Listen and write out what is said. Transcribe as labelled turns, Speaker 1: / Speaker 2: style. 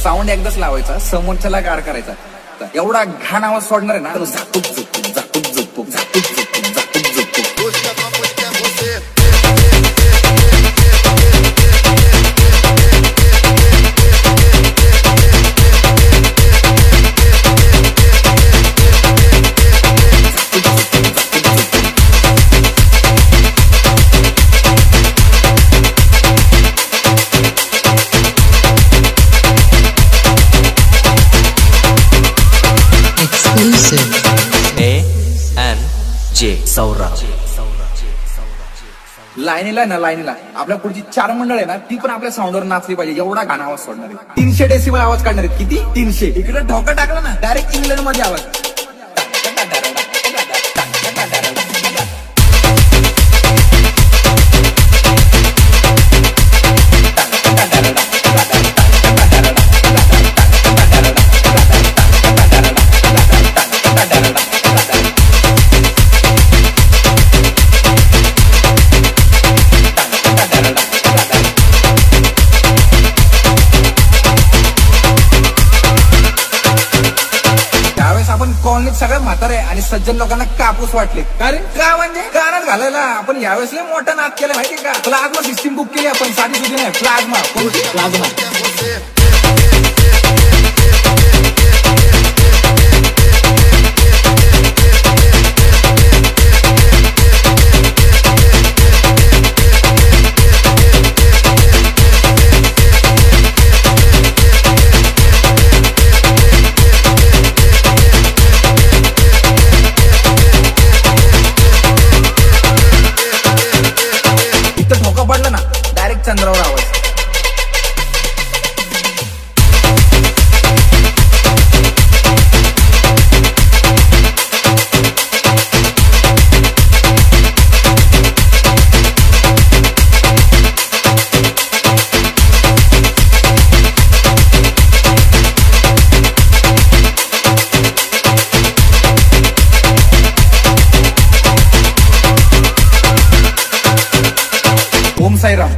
Speaker 1: Sound एकदाच लावायचा, समोरच्याला गार करायचा. एवढा घाण आवाज सोडणार आहे ना, झापूक झुपूक झापूक झुपूक झापूक झुपूक झापूक झुपूक.
Speaker 2: A&J सौरभ.
Speaker 1: लाईनीला ना, लाईनीला आपल्या पुढची 4 मंडळ आहे ना, ती पण आपल्या साऊंडवर नाचली पाहिजे. एवढा घाण आवाज सोडणार आहे. 300 डेसिबल आवाज काढणार आहेत. किती? 300. इकडे ढोका टाकला ना, डायरेक्ट इंग्लंड मध्ये आवाज. आपण कॉलनीत सगळ्या म्हातारे आणि सज्जन लोकांना कापूस वाटले. कारण का म्हणजे गाण्यात घालायला आपण यावेळेस मोठा नाद केला माहिती का? प्लाझ्मा सिस्टीम बुक केली आपण. साधी सुधी नाही, प्लाझ्मा. कोणती? प्लाझ्मा. पडलं ना, डायरेक्ट चंद्रावर आवाज. ओम साईराम.